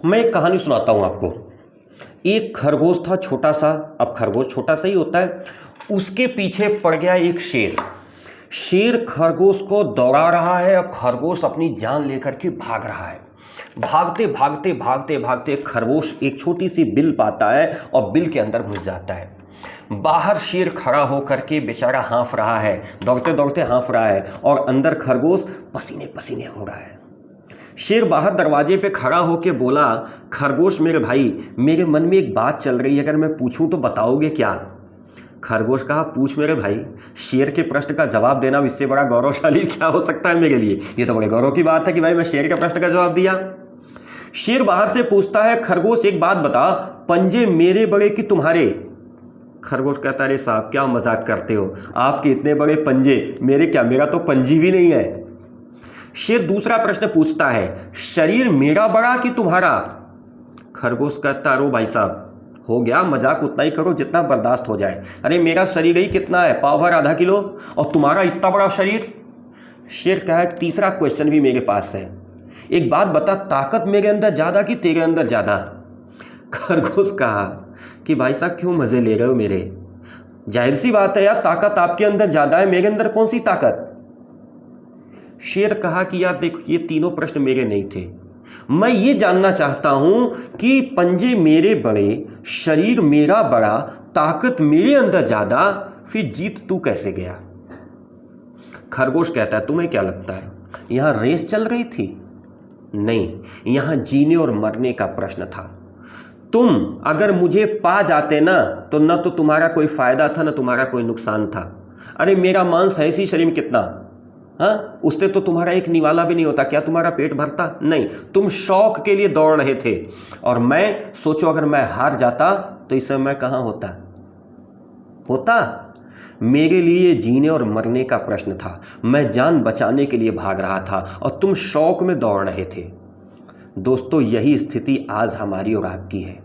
मैं एक कहानी सुनाता हूँ आपको। एक खरगोश था छोटा सा, अब खरगोश छोटा सा ही होता है। उसके पीछे पड़ गया एक शेर। शेर खरगोश को दौड़ा रहा है और खरगोश अपनी जान लेकर के भाग रहा है। भागते भागते भागते भागते खरगोश एक छोटी सी बिल पाता है और बिल के अंदर घुस जाता है। बाहर शेर खड़ा होकर के बेचारा हाँफ रहा है, दौड़ते दौड़ते हाँफ रहा है और अंदर खरगोश पसीने पसीने हो रहा है। शेर बाहर दरवाजे पे खड़ा होके बोला, खरगोश मेरे भाई, मेरे मन में एक बात चल रही है, अगर मैं पूछूं तो बताओगे क्या? खरगोश कहा, पूछ मेरे भाई। शेर के प्रश्न का जवाब देना इससे बड़ा गौरवशाली क्या हो सकता है मेरे लिए? ये तो बड़े गौरव की बात है कि भाई मैं शेर के प्रश्न का जवाब दिया। शेर बाहर से पूछता है, खरगोश एक बात बता, पंजे मेरे बड़े कि तुम्हारे? खरगोश कहता है, अरे साहब क्या मजाक करते हो, आपके इतने बड़े पंजे, मेरे क्या, मेरा तो पंजी भी नहीं है। शेर दूसरा प्रश्न पूछता है, शरीर मेरा बड़ा कि तुम्हारा? खरगोश कहता है, अरे भाई साहब हो गया, मजाक उतना ही करो जितना बर्दाश्त हो जाए। अरे मेरा शरीर ही कितना है, पाव भर आधा किलो, और तुम्हारा इतना बड़ा शरीर। शेर कहा, तीसरा क्वेश्चन भी मेरे पास है, एक बात बता, ताकत मेरे अंदर ज़्यादा कि तेरे अंदर ज़्यादा? खरगोश कहा कि भाई साहब क्यों मज़े ले रहे हो मेरे, जाहिर सी बात है यार, ताकत आपके अंदर ज़्यादा है, मेरे अंदर कौन सी ताकत? शेर कहा कि यार देखो, ये तीनों प्रश्न मेरे नहीं थे, मैं ये जानना चाहता हूं कि पंजे मेरे बड़े, शरीर मेरा बड़ा, ताकत मेरे अंदर ज्यादा, फिर जीत तू कैसे गया? खरगोश कहता है, तुम्हें क्या लगता है यहां रेस चल रही थी? नहीं, यहां जीने और मरने का प्रश्न था। तुम अगर मुझे पा जाते ना तो न तो तुम्हारा कोई फायदा था, न तुम्हारा कोई नुकसान था। अरे मेरा मांस है इसी शरीर में कितना, हाँ, उससे तो तुम्हारा एक निवाला भी नहीं होता, क्या तुम्हारा पेट भरता? नहीं, तुम शौक के लिए दौड़ रहे थे। और मैं सोचो, अगर मैं हार जाता तो इस समय मैं कहाँ होता? मेरे लिए जीने और मरने का प्रश्न था, मैं जान बचाने के लिए भाग रहा था और तुम शौक में दौड़ रहे थे। दोस्तों, यही स्थिति आज हमारी और आपकी है।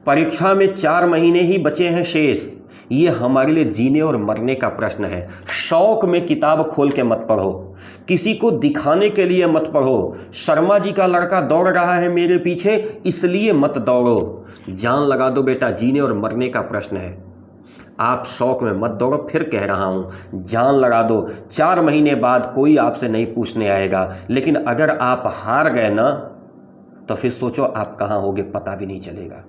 परीक्षा में 4 महीने ही बचे हैं शेष, ये हमारे लिए जीने और मरने का प्रश्न है। शौक में किताब खोल के मत पढ़ो, किसी को दिखाने के लिए मत पढ़ो, शर्मा जी का लड़का दौड़ रहा है मेरे पीछे इसलिए मत दौड़ो। जान लगा दो बेटा, जीने और मरने का प्रश्न है। आप शौक में मत दौड़ो, फिर कह रहा हूं, जान लगा दो। 4 महीने बाद कोई आपसे नहीं पूछने आएगा, लेकिन अगर आप हार गए ना तो फिर सोचो आप कहाँ होगे, पता भी नहीं चलेगा।